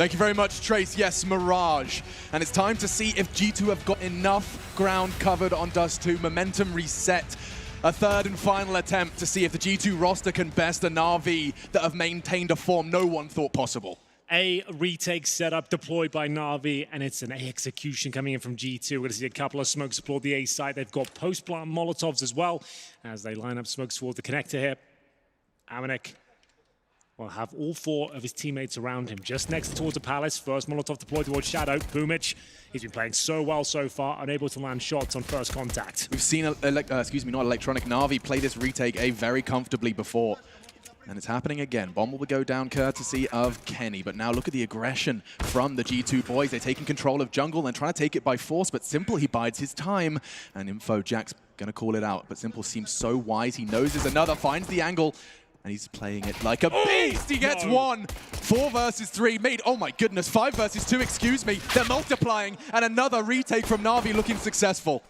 Thank you very much, Trace. Yes, Mirage. And it's time to see if G2 have got enough ground covered on Dust 2. Momentum reset. A third and final attempt to see if the G2 roster can best a Na'Vi that have maintained a form no one thought possible. A retake setup deployed by Na'Vi, and it's an A execution coming in from G2. We're going to see a couple of smokes explore the A site. They've got post-plant Molotovs as well as they line up smokes toward the connector here. Amanek will have all four of his teammates around him, just next towards the palace. First Molotov deployed towards Shadow. Boomich, he's been playing so well so far, unable to land shots on first contact. We've seen, not Electronic, Na'Vi play this retake A very comfortably before. And it's happening again. Bomb will go down courtesy of Kenny. But now look at the aggression from the G2 boys. They're taking control of jungle and trying to take it by force. But Simple, he bides his time. And Info, Jack's going to call it out. But Simple seems so wise. He knows there's another, finds the angle. And he's playing it like a beast. He gets one. 4 versus 3. Made, oh my goodness, 5 versus 2, excuse me. They're multiplying. And another retake from Na'Vi looking successful.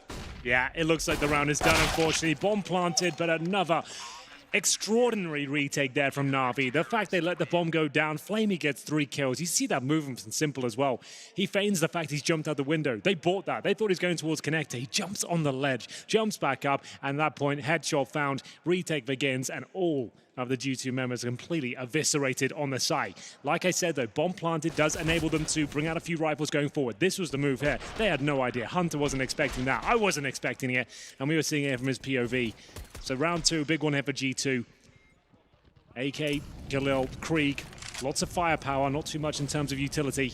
Yeah, it looks like the round is done, unfortunately. Bomb planted, but another extraordinary retake there from Na'Vi. The fact they let the bomb go down, Flamey gets 3 kills. You see that movement from Simple as well. He feigns the fact he's jumped out the window. They bought that. They thought he was going towards connector. He jumps on the ledge, jumps back up, and at that point, headshot found, retake begins, and all of the G2 members completely eviscerated on the site. Like I said though, bomb planted does enable them to bring out a few rifles going forward. This was the move here. They had no idea. Hunter wasn't expecting that. I wasn't expecting it, and we were seeing it from his POV. So round 2, big one here for G2. AK, Jalil, Krieg, lots of firepower, not too much in terms of utility.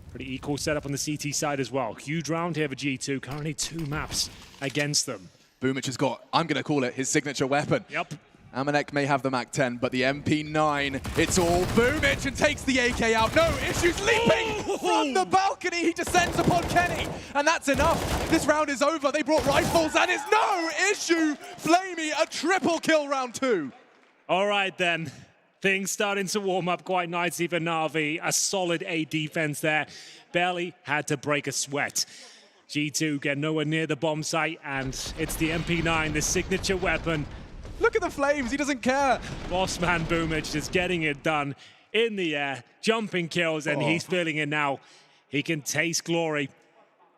Pretty equal setup on the CT side as well. Huge round here for G2, currently 2 maps against them. Boomich has got, I'm going to call it, his signature weapon. Yep. Amanek may have the MAC-10, but the MP9, it's all Boomich and takes the AK out. No issues, leaping from the balcony. He descends upon Kenny, and that's enough. This round is over. They brought rifles, and it's no issue. Flamey, a triple kill round 2. All right then. Things starting to warm up quite nicely for Na'Vi. A solid A defense there. Barely had to break a sweat. G2 get nowhere near the bomb site, and it's the MP9, the signature weapon. Look at the flames, he doesn't care. Boss man Boomich just getting it done in the air, jumping kills, and he's feeling it now. He can taste glory.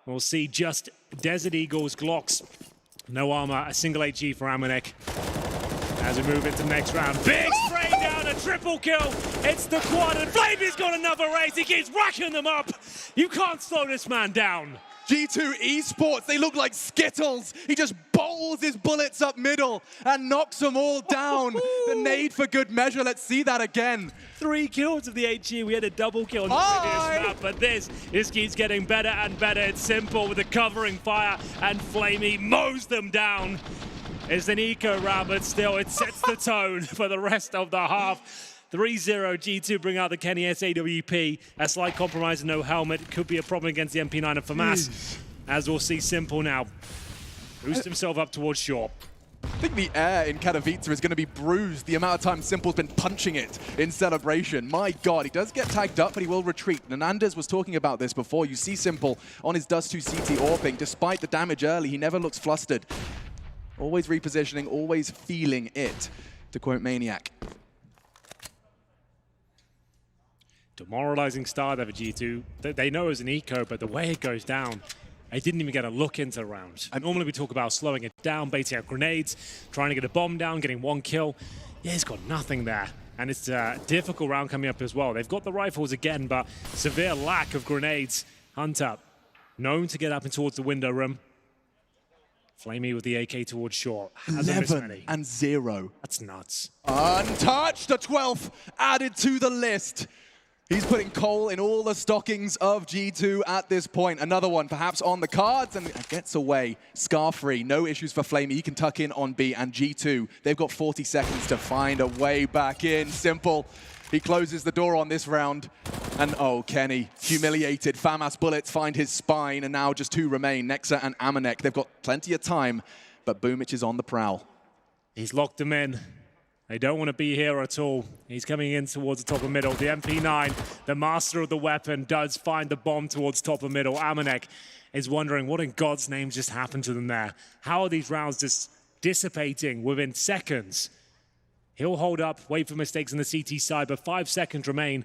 We'll see just Desert Eagles, Glocks, no armor, a single HE for Amanek. As we move into the next round, big spray down, a triple kill. It's the quad, and Flamey's got another race. He keeps racking them up. You can't slow this man down. G2 Esports, they look like Skittles. He just bowls his bullets up middle and knocks them all down. The nade for good measure, let's see that again. 3 kills of the HE, we had a double kill on the previous map, but this keeps getting better and better. It's Simple with the covering fire, and Flamey mows them down. It's an eco round, but still it sets the tone for the rest of the half. 3-0, G2 bring out the Kenny SAWP. A slight compromise and no helmet could be a problem against the MP9 of FAMAS. As we'll see Simple now boost himself up towards shore. I think the air in Katowice is going to be bruised the amount of time Simple's been punching it in celebration. My God, he does get tagged up, but he will retreat. Nanandez was talking about this before. You see Simple on his Dust 2 CT AWPing. Despite the damage early, he never looks flustered. Always repositioning, always feeling it, to quote Maniac. Demoralizing start there for G2. They know it was an eco, but the way it goes down, they didn't even get a look into the round. And normally we talk about slowing it down, baiting out grenades, trying to get a bomb down, getting 1 kill. Yeah, he's got nothing there. And it's a difficult round coming up as well. They've got the rifles again, but severe lack of grenades. Hunter, known to get up and towards the window room. Flamey with the AK towards shore. 11 and 0. That's nuts. Untouched, a 12th added to the list. He's putting coal in all the stockings of G2 at this point. Another one perhaps on the cards and gets away. Scar-free, no issues for Flamey. He can tuck in on B, and G2, they've got 40 seconds to find a way back in. Simple. He closes the door on this round. And oh, Kenny, humiliated. FAMAS bullets find his spine, and now just 2 remain, Nexa and Amanek. They've got plenty of time, but Boomich is on the prowl. He's locked them in. They don't want to be here at all. He's coming in towards the top of middle. The MP9, the master of the weapon, does find the bomb towards top of middle. Amanek is wondering what in God's name just happened to them there. How are these rounds just dissipating within seconds? He'll hold up, wait for mistakes on the CT side, but 5 seconds remain.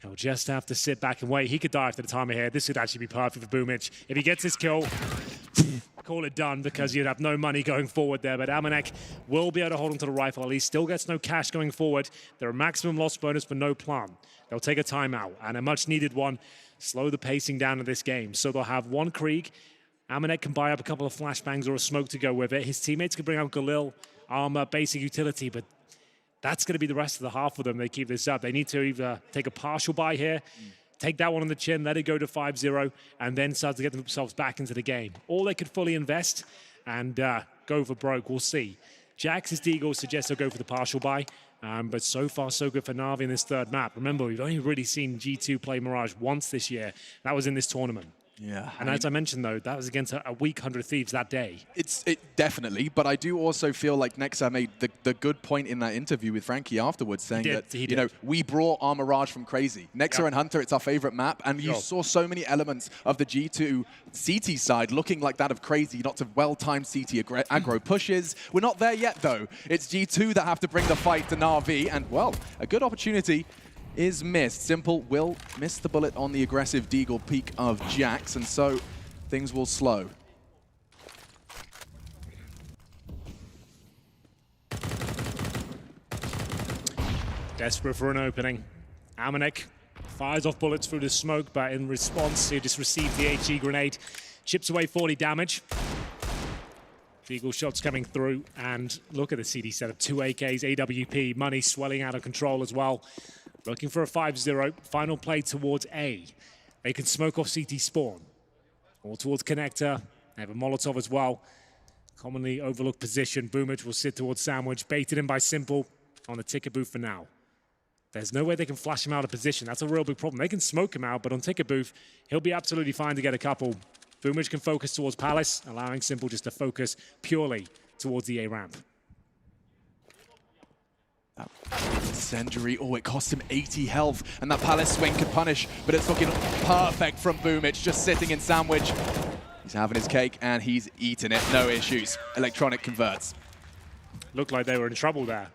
He'll just have to sit back and wait. He could die after the timer here. This could actually be perfect for Boomich. If he gets his kill, call it done, because you'd have no money going forward there. But Amanek will be able to hold on to the rifle. At least still gets no cash going forward. They're a maximum loss bonus for no plan. They'll take a timeout, and a much needed one. Slow the pacing down in this game. So they'll have one Krieg. Amanek can buy up a couple of flashbangs or a smoke to go with it. His teammates can bring out Galil, armor, basic utility, but that's going to be the rest of the half for them. They keep this up. They need to either take a partial buy here, take that one on the chin, let it go to 5-0, and then start to get themselves back into the game. Or they could fully invest and go for broke. We'll see. Jax's Deagle suggests they'll go for the partial buy, but so far so good for Na'Vi in this third map. Remember, we've only really seen G2 play Mirage once this year. That was in this tournament. Yeah. And as I mentioned, though, that was against a weak 100 Thieves that day. It definitely, but I do also feel like Nexa made the good point in that interview with Frankie afterwards, saying that, you know, we brought our Mirage from crazy. Nexa and Hunter, it's our favorite map, and you saw so many elements of the G2 CT side looking like that of crazy, lots of well-timed CT aggro pushes. We're not there yet, though. It's G2 that have to bring the fight to Na'Vi, and, well, a good opportunity is missed. Simple will miss the bullet on the aggressive Deagle peak of Jax, and so things will slow. Desperate for an opening. Amanek fires off bullets through the smoke, but in response, he just received the HE grenade. Chips away 40 damage. Deagle shots coming through, and look at the CD setup. 2 AKs, AWP, money swelling out of control as well. Looking for a 5-0. Final play towards A. They can smoke off CT spawn. Or towards connector. They have a Molotov as well. Commonly overlooked position. Boomich will sit towards Sandwich. Baited in by Simple on the ticket booth for now. There's no way they can flash him out of position. That's a real big problem. They can smoke him out, but on ticket booth, he'll be absolutely fine to get a couple. Boomich can focus towards Palace, allowing Simple just to focus purely towards the A ramp. Incendiary, oh, it cost him 80 health, and that Palace swing could punish, but it's looking perfect from Boomich, just sitting in Sandwich. He's having his cake, and he's eating it, no issues. Electronic converts. Looked like they were in trouble there.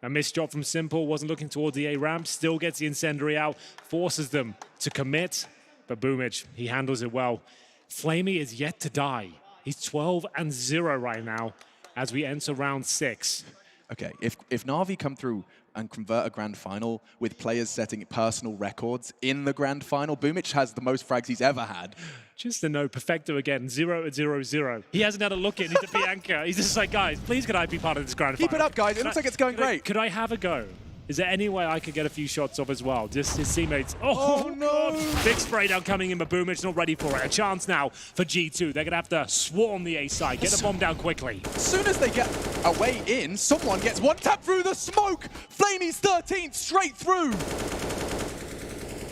A missed shot from Simple, wasn't looking towards the A ramp, still gets the Incendiary out, forces them to commit, but Boomich, he handles it well. Flamey is yet to die. He's 12-0 right now as we enter round 6. Okay, if Na'Vi come through and convert a grand final with players setting personal records in the grand final, Boomich has the most frags he's ever had. Just a note, Perfecto again, 0-0-0. He hasn't had a look at it to Bianca. He's just like, guys, please could I be part of this grand final? Keep it up, guys. It looks like it's going great. Could I have a go? Is there any way I could get a few shots off as well? Just his teammates. Oh no! God. Big spray down coming in, but Boomich not ready for it. A chance now for G2. They're going to have to swarm the A side. Get the bomb down quickly. As soon as they get a way in, someone gets one tap through the smoke. Flamey's 13th straight through.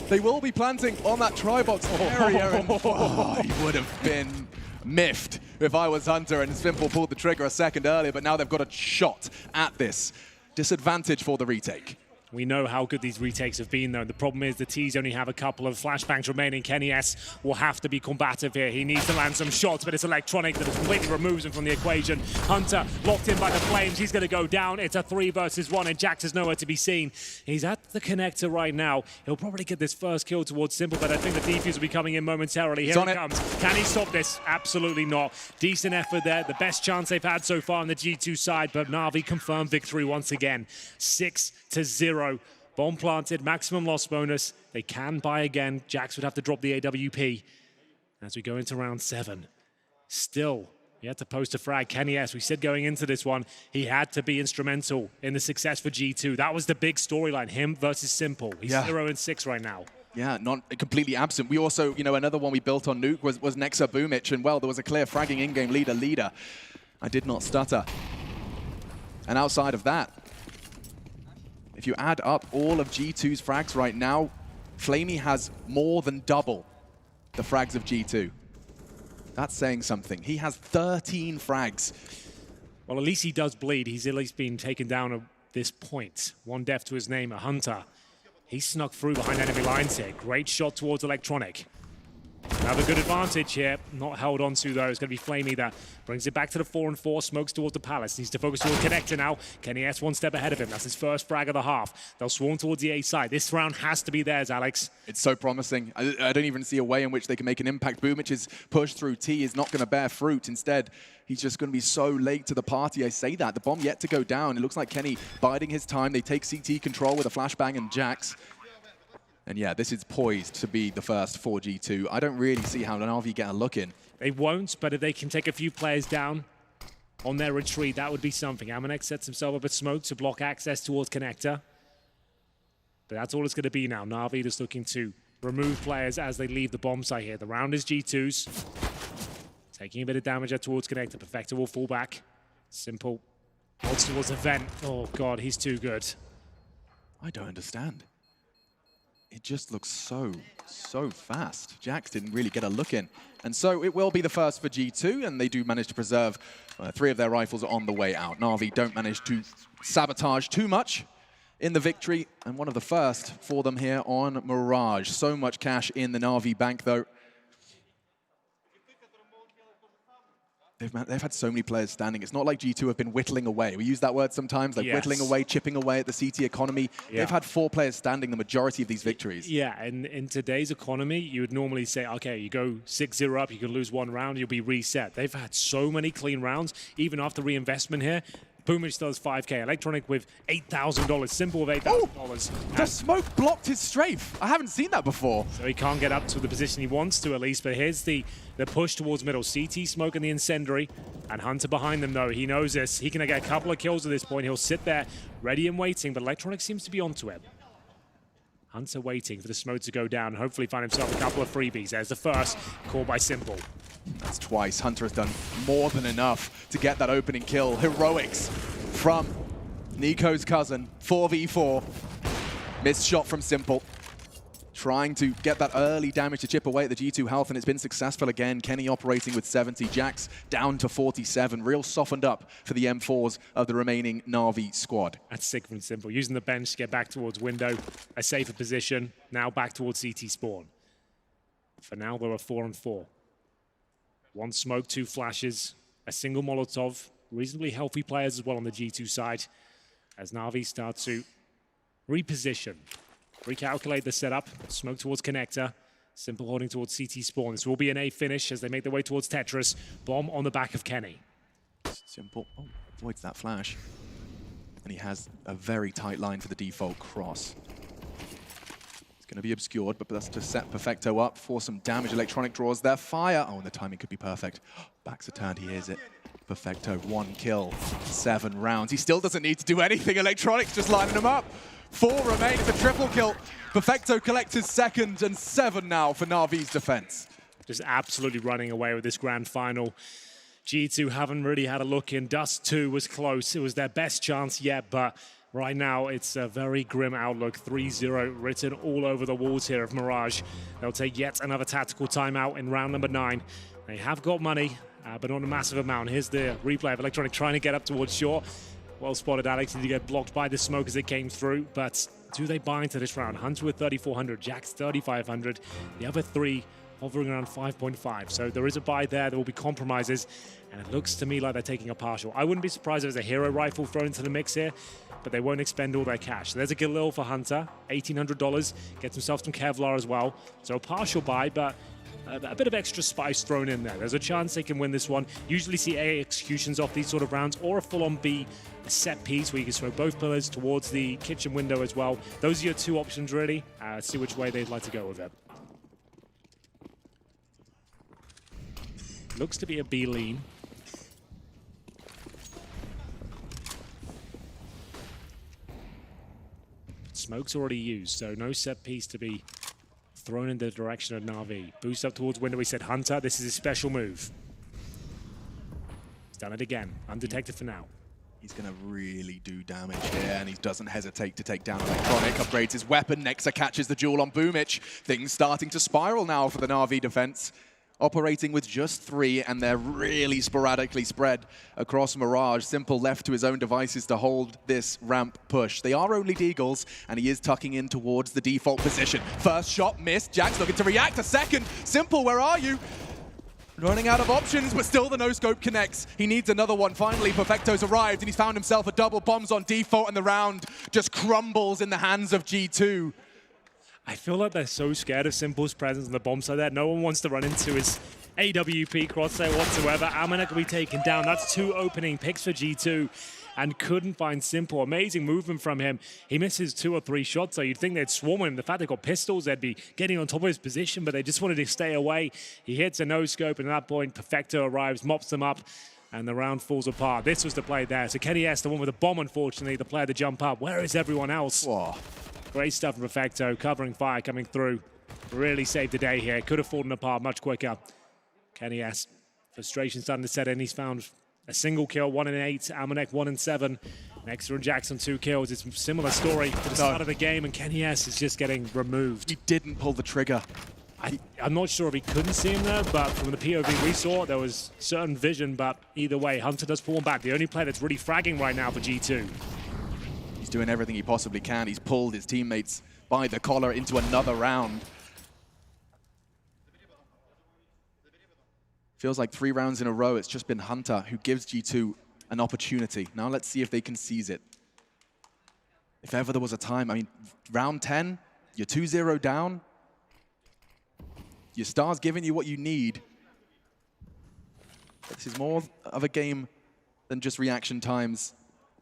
They will be planting on that tri-box area. And, he would have been miffed if I was Hunter and Simple pulled the trigger a second earlier, but now they've got a shot at this. Disadvantage for the retake. We know how good these retakes have been, though. The problem is the T's only have a couple of flashbangs remaining. Kenny S will have to be combative here. He needs to land some shots, but it's Electronic that completely removes him from the equation. Hunter locked in by the flames. He's going to go down. It's a 3 versus 1, and Jax is nowhere to be seen. He's at the connector right now. He'll probably get this first kill towards Simple, but I think the defuse will be coming in momentarily. Here he comes. Can he stop this? Absolutely not. Decent effort there. The best chance they've had so far on the G2 side, but Na'Vi confirmed victory once again. 6-0. Bomb planted, maximum loss bonus. They can buy again. Jax would have to drop the AWP as we go into round 7. Still, he had to post a frag. Kenny S, we said going into this one, he had to be instrumental in the success for G2. That was the big storyline, him versus Simple. He's 0-6 right now. Yeah, not completely absent. We also, you know, another one we built on Nuke was Nexa Boomich, and well, there was a clear fragging in-game leader. I did not stutter. And outside of that, if you add up all of G2's frags right now, Flamey has more than double the frags of G2. That's saying something. He has 13 frags. Well, at least he does bleed. He's at least been taken down at this point. 1 death to his name, a Hunter. He snuck through behind enemy lines here. Great shot towards Electronic. Another good advantage here. Not held on to, though. It's going to be Flamey that brings it back to the 4-4. Smokes towards the Palace. Needs to focus towards Connector now. Kenny S one step ahead of him. That's his first frag of the half. They'll swarm towards the A side. This round has to be theirs, Alex. It's so promising. I don't even see a way in which they can make an impact. Boomic's push through T is not going to bear fruit. Instead, he's just going to be so late to the party. I say that. The bomb yet to go down. It looks like Kenny biding his time. They take CT control with a flashbang and Jax. And yeah, this is poised to be the first for G2. I don't really see how Na'Vi get a look in. They won't, but if they can take a few players down on their retreat, that would be something. Amanek sets himself up with smoke to block access towards Connector. But that's all it's going to be now. Na'Vi just looking to remove players as they leave the bomb site here. The round is G2's. Taking a bit of damage there towards Connector. Perfecto will fall back. Simple. Holds towards the vent. Oh, God, he's too good. I don't understand. It just looks so fast. Jax didn't really get a look in. And so it will be the first for G2, and they do manage to preserve 3 of their rifles on the way out. Na'Vi don't manage to sabotage too much in the victory, and one of the first for them here on Mirage. So much cash in the Na'Vi bank, though. They've had so many players standing. It's not like G2 have been whittling away. We use that word sometimes, like whittling away, chipping away at the CT economy. Yeah. They've had 4 players standing the majority of these victories. Yeah, and in today's economy, you would normally say, okay, you go 6-0 up, you can lose 1 round, you'll be reset. They've had so many clean rounds, even after reinvestment here. Boomich does 5K. Electronic with $8,000. Simple with $8,000. The smoke blocked his strafe. I haven't seen that before. So he can't get up to the position he wants to, at least. But here's the push towards middle. CT smoke and the incendiary. And Hunter behind them, though. He knows this. He can get a couple of kills at this point. He'll sit there, ready and waiting. But Electronic seems to be onto him. Hunter waiting for the smoke to go down and hopefully find himself a couple of freebies. There's the first, called by Simple. That's twice. Hunter has done more than enough to get that opening kill. Heroics from Nico's cousin, 4v4. Missed shot from Simple. Trying to get that early damage to chip away at the G2 health, and it's been successful again. Kenny operating with 70, Jax down to 47. Real softened up for the M4s of the remaining Na'Vi squad. That's sick from Simple. Using the bench to get back towards window, a safer position. Now back towards CT spawn. For now, there are 4-4. 1 smoke, 2 flashes, a single Molotov. Reasonably healthy players as well on the G2 side as Na'Vi start to reposition. Recalculate the setup. Smoke towards Connector. Simple holding towards CT spawn. This will be an A finish as they make their way towards Tetris. Bomb on the back of Kenny. Simple avoids that flash. And he has a very tight line for the default cross. It's going to be obscured, but that's to set Perfecto up for some damage. Electronic draws their fire. Oh, and the timing could be perfect. Backs are turned, he hears it. Perfecto, 1 kill, 7 rounds. He still doesn't need to do anything. Electronic's just lining him up. 4 remain. It's a triple kill. Perfecto collects his second, and 7 now for Na'Vi's defense. Just absolutely running away with this grand final. G2 haven't really had a look in. Dust 2 was close. It was their best chance yet, but right now it's a very grim outlook. 3-0 written all over the walls here of Mirage. They'll take yet another tactical timeout in round number 9. They have got money, but not a massive amount. Here's the replay of Electronic trying to get up towards shore. Well spotted, Alex. Did you get blocked by the smoke as it came through? But do they buy into this round? Hunter with 3,400, Jax 3,500. The other 3 hovering around 5.5. So there is a buy there. There will be compromises. And it looks to me like they're taking a partial. I wouldn't be surprised if there's a hero rifle thrown into the mix here, but they won't expend all their cash. So there's a Galil for Hunter, $1,800. Gets himself some Kevlar as well. So a partial buy, but a bit of extra spice thrown in there. There's a chance they can win this one. Usually see A executions off these sort of rounds, or a full-on B, a set piece where you can smoke both pillars towards the kitchen window as well. Those are your 2 options, really. See which way they'd like to go with it. Looks to be a B lean. Smoke's already used, so no set piece to be thrown in the direction of Na'Vi. Boost up towards window, we said Hunter. This is his special move. He's done it again. Undetected for now. He's going to really do damage here, and he doesn't hesitate to take down Electronic. Upgrades his weapon. Nexa catches the jewel on Boomich. Things starting to spiral now for the Na'Vi defense. operating with just 3, and they're really sporadically spread across Mirage. Simple left to his own devices to hold this ramp push. They are only Deagles, and he is tucking in towards the default position. First shot missed. Jack's looking to react. A second. Simple, where are you? Running out of options, but still the no-scope connects. He needs another one. Finally, Perfecto's arrived, and he's found himself a double bombs on default, and the round just crumbles in the hands of G2. I feel like they're so scared of Simple's presence on the bomb side there. No one wants to run into his AWP crosshair whatsoever. Amanek will be taken down. That's 2 opening picks for G2. And couldn't find Simple. Amazing movement from him. He misses 2 or 3 shots, so you'd think they'd swarm him. The fact they've got pistols, they'd be getting on top of his position, but they just wanted to stay away. He hits a no-scope, and at that point, Perfecto arrives, mops them up, and the round falls apart. This was the play there. So Kenny S, the one with the bomb, unfortunately, the player to jump up. Where is everyone else? Whoa. Great stuff from Perfecto, covering fire, coming through. Really saved the day here. Could have fallen apart much quicker. Kenny S, frustration starting to set in. He's found a single kill, 1 in 8. Amanek 1 in 7. Nexter and Jackson 2 kills. It's a similar story to the start of the game, and Kenny S is just getting removed. He didn't pull the trigger. I'm not sure if he couldn't see him there, but from the POV we saw, there was certain vision, but either way, Hunter does pull him back. The only player that's really fragging right now for G2. He's doing everything he possibly can. He's pulled his teammates by the collar into another round. Feels like 3 rounds in a row, it's just been Hunter who gives G2 an opportunity. Now let's see if they can seize it. If ever there was a time, I mean, round 10, you're 2-0 down. Your star's giving you what you need. This is more of a game than just reaction times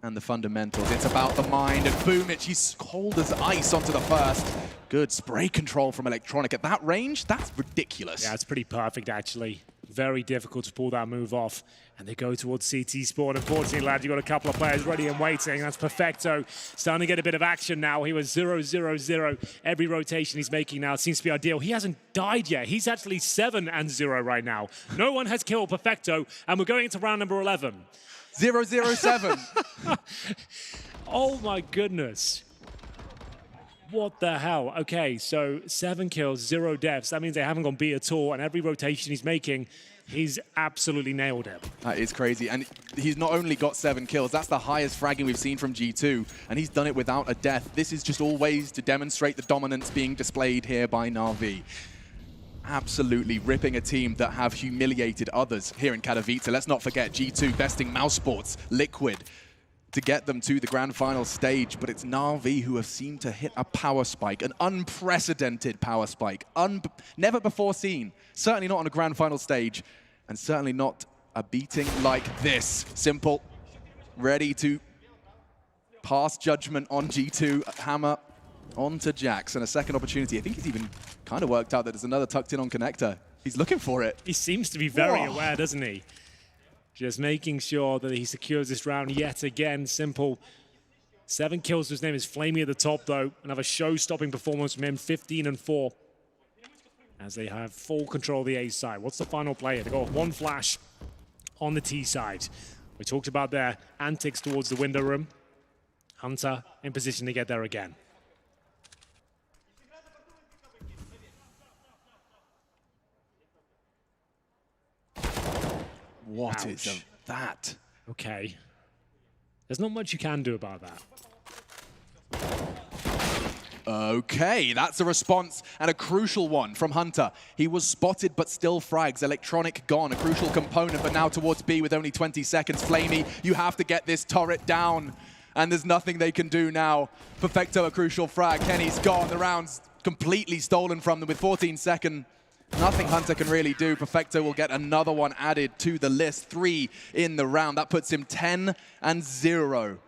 and the fundamentals. It's about the mind, and Boomich, he's cold as ice onto the first. Good spray control from Electronic. At that range, that's ridiculous. Yeah, it's pretty perfect, actually. Very difficult to pull that move off. And they go towards CT Sport. Unfortunately, lad, you've got a couple of players ready and waiting. That's Perfecto. Starting to get a bit of action now. He was 0-0-0. Every rotation he's making now seems to be ideal. He hasn't died yet. He's actually 7-0 right now. No one has killed Perfecto, and we're going into round number 11. 0-0-7. Oh, my goodness. What the hell? Okay, so 7 kills, 0 deaths. That means they haven't gone B at all, and every rotation he's making, he's absolutely nailed it. That is crazy, and he's not only got 7 kills, that's the highest fragging we've seen from G2, and he's done it without a death. This is just all ways to demonstrate the dominance being displayed here by Na'Vi. Absolutely ripping a team that have humiliated others here in Katowice. Let's not forget G2 besting Mouse Sports, Liquid, to get them to the grand final stage, but it's Na'Vi who have seemed to hit a power spike, an unprecedented power spike, never before seen, certainly not on a grand final stage, and certainly not a beating like this. Simple, ready to pass judgment on G2, hammer onto Jax, and a second opportunity. I think he's even kind of worked out that there's another tucked in on connector. He's looking for it. He seems to be very aware, doesn't he? Just making sure that he secures this round yet again. Simple. 7 kills. His name is Flamey at the top, though. Another show-stopping performance from him, 15-4. As they have full control of the A side. What's the final play? They got 1 flash on the T side. We talked about their antics towards the window room. Hunter in position to get there again. What is that? Okay. There's not much you can do about that. Okay, that's a response, and a crucial one from Hunter. He was spotted but still frags. Electronic gone, a crucial component, but now towards B with only 20 seconds. Flamey, you have to get this turret down, and there's nothing they can do now. Perfecto, a crucial frag. Kenny's gone. The round's completely stolen from them with 14 seconds. Nothing Hunter can really do. Perfecto will get another one added to the list. 3 in the round. That puts him 10-0.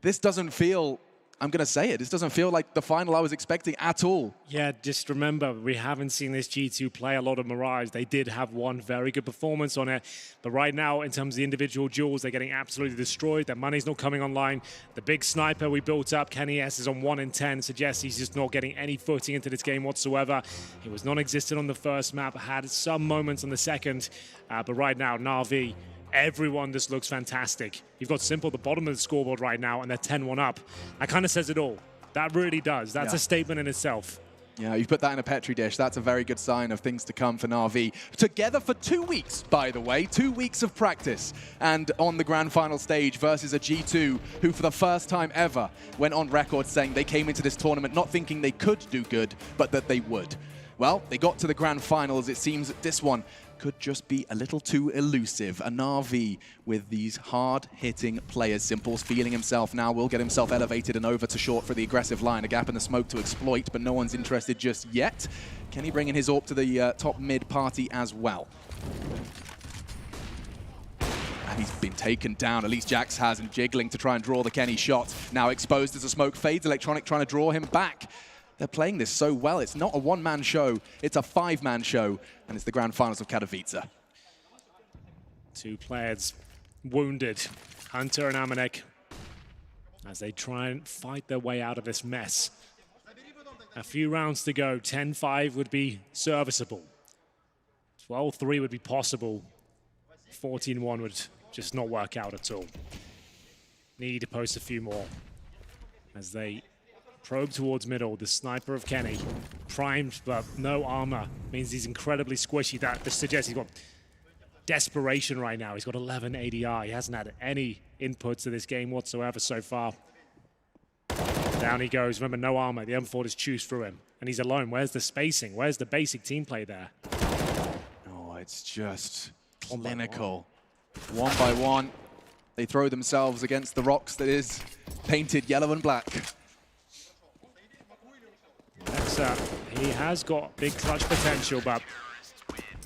This doesn't feel, I'm going to say it, this doesn't feel like the final I was expecting at all. Yeah, just remember, we haven't seen this G2 play a lot of Mirage. They did have one very good performance on it. But right now, in terms of the individual duels, they're getting absolutely destroyed. Their money's not coming online. The big sniper we built up, Kenny S, is on 1 in 10. Suggests he's just not getting any footing into this game whatsoever. He was non-existent on the first map, had some moments on the second. But right now, Na'Vi, everyone just looks fantastic. You've got Simple at the bottom of the scoreboard right now, and they're 10-1 up. That kind of says it all. That really does. That's a statement in itself. Yeah, you've put that in a Petri dish. That's a very good sign of things to come for Na'Vi. Together for 2 weeks, by the way, 2 weeks of practice. And on the grand final stage versus a G2 who for the first time ever went on record saying they came into this tournament not thinking they could do good, but that they would. Well, they got to the grand finals. It seems that this one could just be a little too elusive. A Na'Vi with these hard-hitting players. Simple's feeling himself now, will get himself elevated and over to short for the aggressive line. A gap in the smoke to exploit, but no one's interested just yet. Can he bring in his AWP to the top mid party as well? And he's been taken down, at least Jax has, and jiggling to try and draw the Kenny shot. Now exposed as the smoke fades, Electronic trying to draw him back. They're playing this so well. It's not a one-man show, it's a five-man show, and it's the grand finals of Katowice. 2 players wounded, Hunter and Amanek, as they try and fight their way out of this mess. A few rounds to go, 10-5 would be serviceable. 12-3 would be possible. 14-1 would just not work out at all. Need to post a few more as they probe towards middle. The sniper of Kenny, primed but no armor, means he's incredibly squishy. That suggests he's got desperation right now. He's got 11 ADR. He hasn't had any input to this game whatsoever so far. Down he goes. Remember, no armor. The M4 just chews through him. And he's alone. Where's the spacing? Where's the basic team play there? Oh, it's just clinical. One by one, they throw themselves against the rocks that is painted yellow and black. He has got big clutch potential, but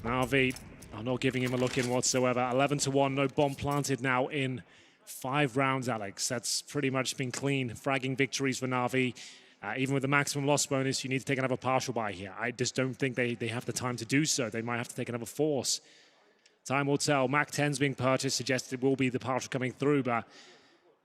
Na'Vi are not giving him a look in whatsoever. 11-1, no bomb planted now in 5 rounds, Alex. That's pretty much been clean. Fragging victories for Na'Vi. Even with the maximum loss bonus, you need to take another partial buy here. I just don't think they have the time to do so. They might have to take another force. Time will tell. Mac 10's being purchased, suggests it will be the partial coming through, but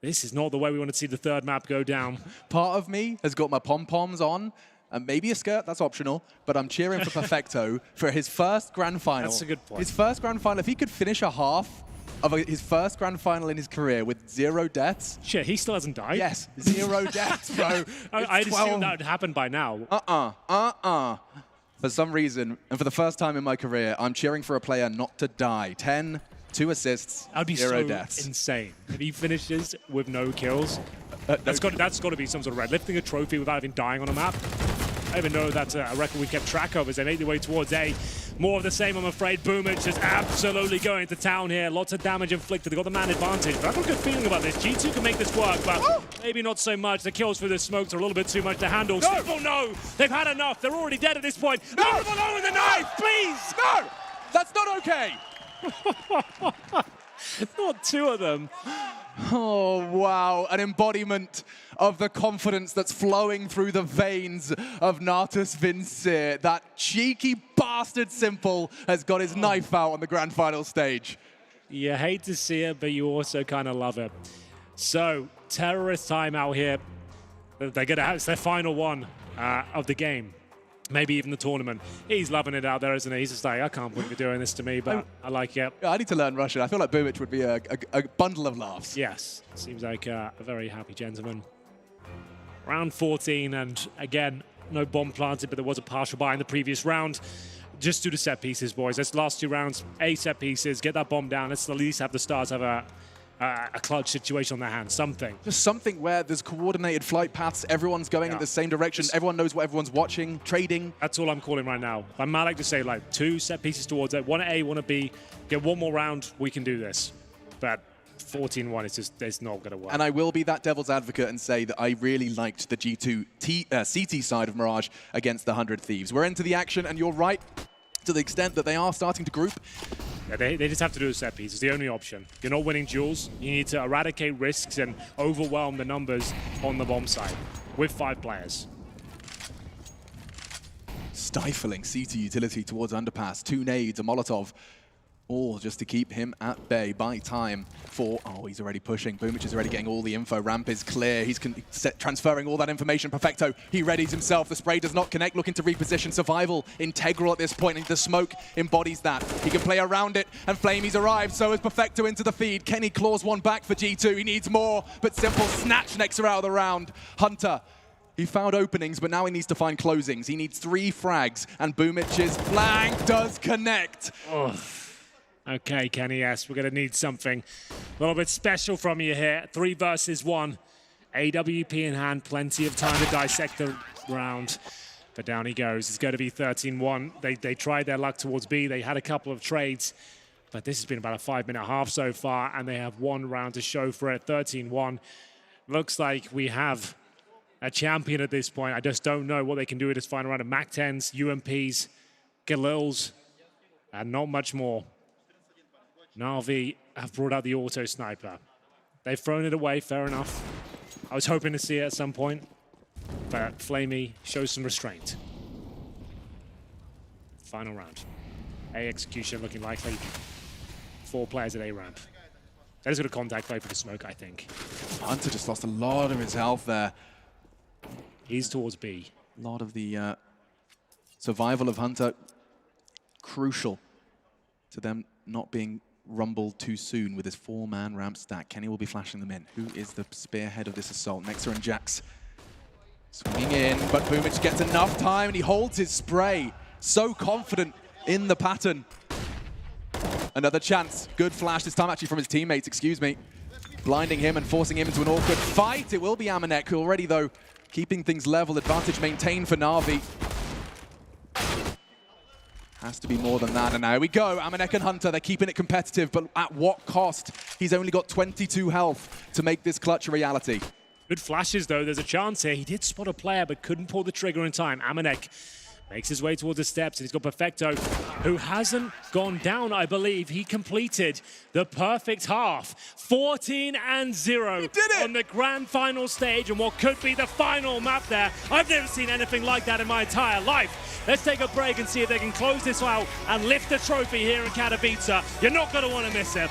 this is not the way we want to see the third map go down. Part of me has got my pom-poms on, and maybe a skirt, that's optional, but I'm cheering for Perfecto for his first grand final. That's a good point. His first grand final, if he could finish a half of his first grand final in his career with 0 deaths. Shit, he still hasn't died? Yes, 0 deaths, bro. I'd assume that would happen by now. For some reason, and for the first time in my career, I'm cheering for a player not to die. 10, 2 assists, That'd be 0 so deaths. Insane. If he finishes with no kills, that's got to be some sort of red. Lifting a trophy without even dying on a map. I even know that's a record we've kept track of as they make their way towards A. More of the same, I'm afraid. Boomich just absolutely going to town here. Lots of damage inflicted. They've got the man advantage, but I've got a good feeling about this. G2 can make this work, but maybe not so much. The kills through the smokes are a little bit too much to handle. No! Simple, no! They've had enough. They're already dead at this point. No! Leave them alone with the knife, please! No! That's not okay! Not 2 of them. Oh, wow. An embodiment of the confidence that's flowing through the veins of Natus Vincere. That cheeky bastard Simple has got his knife out on the grand final stage. You hate to see it, but you also kind of love it. So, terrorist time out here. They're going to have their final one of the game. Maybe even the tournament. He's loving it out there, isn't he? He's just like, I can't believe you're doing this to me, but I like it. I need to learn Russian. I feel like Boomich would be a bundle of laughs. Yes, seems like a very happy gentleman. Round 14, and again, no bomb planted, but there was a partial buy in the previous round. Just do the set pieces, boys. Let's last 2 rounds, A set pieces, get that bomb down. Let's at least have the Stars have a clutch situation on their hands, something. Just something where there's coordinated flight paths, everyone's going in the same direction, everyone knows what everyone's watching, trading. That's all I'm calling right now. I might like to say like 2 set pieces towards it, 1 at A, 1 at B, get 1 more round, we can do this. But 14-1, it's not going to work. And I will be that devil's advocate and say that I really liked the G2 CT side of Mirage against the 100 Thieves. We're into the action, and you're right, to the extent that they are starting to group. Yeah, they just have to do a set piece. It's the only option. You're not winning duels. You need to eradicate risks and overwhelm the numbers on the bomb side with 5 players. Stifling CT utility towards underpass. 2 nades, a Molotov. All just to keep him at bay. Buy time for... Oh, he's already pushing. Boomich is already getting all the info. Ramp is clear. He's transferring all that information. Perfecto, he readies himself. The spray does not connect. Looking to reposition. Survival integral at this point. And the smoke embodies that. He can play around it. And Flamey's arrived. So is Perfecto into the feed. Kenny claws 1 back for G2. He needs more. But Simple snatch next out of the round. Hunter He found openings, but now he needs to find closings. He needs 3 frags, and Bumic's flank does connect. Oh. Okay, Kenny, yes, we're going to need something a little bit special from you here. 3 versus 1. AWP in hand, plenty of time to dissect the round. But down he goes. It's going to be 13-1. They tried their luck towards B. They had a couple of trades, but this has been about a 5-minute half so far, and they have 1 round to show for it. 13-1. Looks like we have a champion at this point. I just don't know what they can do with this final round of MAC-10s, UMPs, Galils, and not much more. Na'Vi have brought out the auto sniper. They've thrown it away, fair enough. I was hoping to see it at some point, but Flamey shows some restraint. Final round. A execution looking likely. 4 players at A ramp. That is going to contact play for the smoke, I think. Hunter just lost a lot of his health there. He's towards B. A lot of the survival of Hunter crucial to them not being rumbled too soon with his 4-man ramp stack. Kenny will be flashing them in. Who is the spearhead of this assault? Nexa and Jax swinging in, but Bumic gets enough time and he holds his spray. So confident in the pattern. Another chance. Good flash, this time actually from his teammates, excuse me. Blinding him and forcing him into an awkward fight. It will be Amanek, who already, though, keeping things level. Advantage maintained for Na'Vi. Has to be more than that. And now we go. Amanek and Hunter, they're keeping it competitive, but at what cost? He's only got 22 health to make this clutch a reality. Good flashes, though. There's a chance here. He did spot a player, but couldn't pull the trigger in time. Amanek makes his way towards the steps, and he's got Perfecto, who hasn't gone down, I believe. He completed the perfect half. 14-0 on the grand final stage, and what could be the final map there. I've never seen anything like that in my entire life. Let's take a break and see if they can close this out and lift the trophy here in Katowice. You're not going to want to miss it.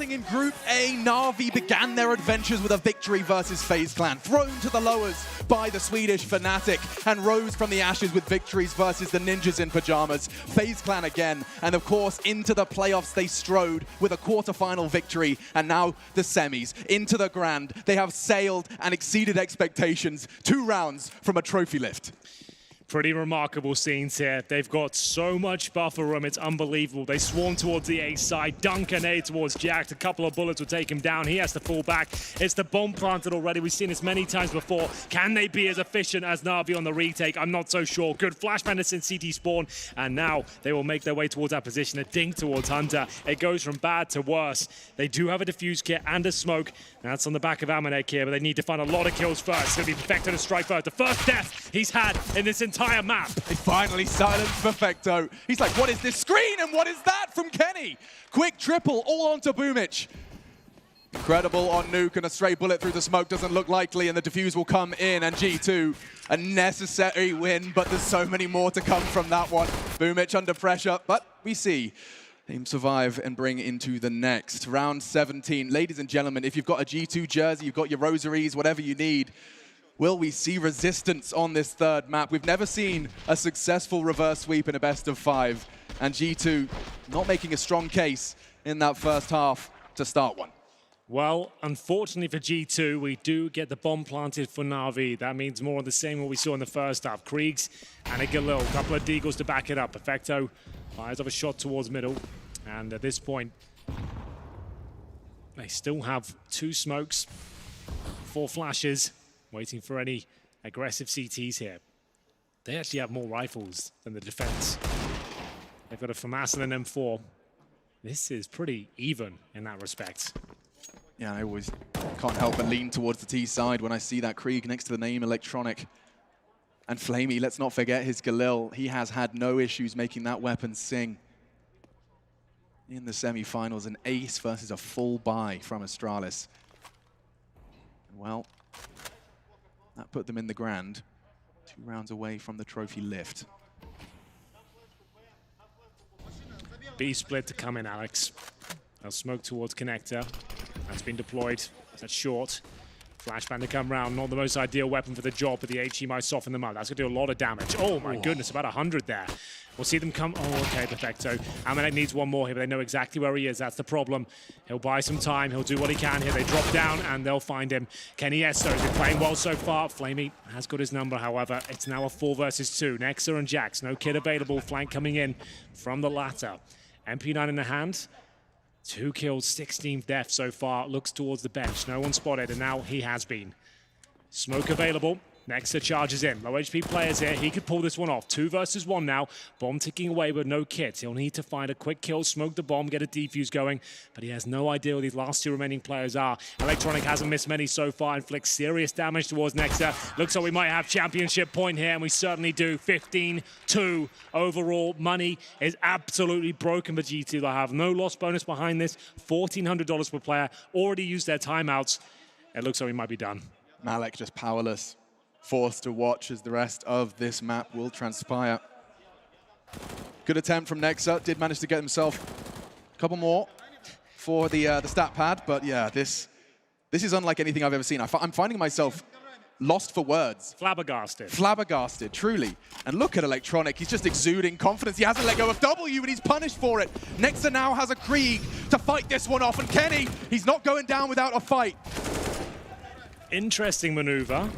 Starting in Group A, Na'Vi began their adventures with a victory versus FaZe Clan, thrown to the lowers by the Swedish Fnatic, and rose from the ashes with victories versus the Ninjas in Pajamas, FaZe Clan again, and of course into the playoffs they strode with a quarterfinal victory, and now the semis, into the Grand. They have sailed and exceeded expectations, 2 rounds from a trophy lift. Pretty remarkable scenes here. They've got so much buffer room, it's unbelievable. They swarm towards the A side, dunk an A towards Jack. A couple of bullets will take him down. He has to fall back. It's the bomb planted already. We've seen this many times before. Can they be as efficient as Na'Vi on the retake? I'm not so sure. Good flash bandits in CT spawn, and now they will make their way towards that position. A dink towards Hunter. It goes from bad to worse. They do have a defuse kit and a smoke. That's on the back of Amanek here, but they need to find a lot of kills first. It's going to be Perfecto to strike first. The first death he's had in this entire map. They finally silenced Perfecto. He's like, what is this screen and what is that from Kenny? Quick triple all onto Boomich. Incredible on Nuke, and a stray bullet through the smoke doesn't look likely, and the defuse will come in, and G2, a necessary win, but there's so many more to come from that one. Boomich under pressure, but we see him survive and bring into the next. Round 17. Ladies and gentlemen, if you've got a G2 jersey, you've got your rosaries, whatever you need, will we see resistance on this third map? We've never seen a successful reverse sweep in a best of 5, and G2 not making a strong case in that first half to start one. Well, unfortunately for G2, we do get the bomb planted for Na'Vi. That means more of the same what we saw in the first half. Kriegs and a Galil, a couple of deagles to back it up. Perfecto fires off a shot towards middle, and at this point, they still have 2 smokes, 4 flashes, waiting for any aggressive CTs here. They actually have more rifles than the defense. They've got a FAMAS and an M4. This is pretty even in that respect. Yeah, I always can't help but lean towards the T side when I see that Krieg next to the name Electronic. And Flamey, let's not forget his Galil. He has had no issues making that weapon sing. In the semi-finals, an ace versus a full buy from Astralis. Well, that put them in the Grand, 2 rounds away from the trophy lift. B split to come in, Alex. They'll smoke towards connector. That's been deployed. That's short. Flashbang to come round. Not the most ideal weapon for the job, but the HE might soften them up. That's going to do a lot of damage. Oh my goodness, about 100 there. We'll see them come. Oh, okay, Perfecto. Amanek needs one more here, but they know exactly where he is. That's the problem. He'll buy some time. He'll do what he can here. They drop down, and they'll find him. Kenny Esso has been playing well so far. Flamey has got his number, however. It's now a 4 versus 2. Nexa and Jax. No kid available. Flank coming in from the latter. MP9 in the hand. 2 kills, 16th death so far. Looks towards the bench. No one spotted, and now he has been. Smoke available. Nexa charges in. Low HP players here. He could pull this one off. 2 versus 1 now. Bomb ticking away with no kits. He'll need to find a quick kill, smoke the bomb, get a defuse going. But he has no idea who these last 2 remaining players are. Electronic hasn't missed many so far. Inflicts serious damage towards Nexa. Looks like we might have championship point here, and we certainly do. 15-2 overall. Money is absolutely broken for G2. They'll have no loss bonus behind this. $1,400 per player. Already used their timeouts. It looks like we might be done. Malek just powerless. Forced to watch as the rest of this map will transpire. Good attempt from Nexa. Did manage to get himself a couple more for the stat pad. But yeah, this is unlike anything I've ever seen. I'm finding myself lost for words. Flabbergasted. Flabbergasted, truly. And look at Electronic. He's just exuding confidence. He hasn't let go of W, and he's punished for it. Nexa now has a Krieg to fight this one off. And Kenny, he's not going down without a fight. Interesting maneuver.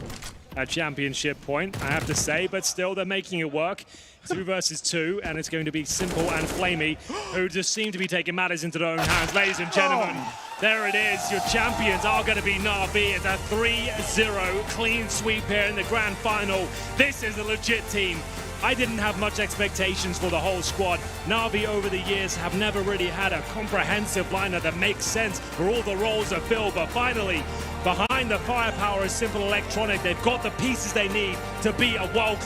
At championship point, I have to say, but still they're making it work. 2 versus 2, and it's going to be Simple and Flamey, who just seem to be taking matters into their own hands. Ladies and gentlemen, there it is. Your champions are going to be Na'Vi. It's a 3-0 clean sweep here in the grand final. This is a legit team. I didn't have much expectations for the whole squad. Na'Vi over the years have never really had a comprehensive lineup that makes sense where all the roles are filled, but finally, behind the firepower of Simple Electronic, they've got the pieces they need to be a world-class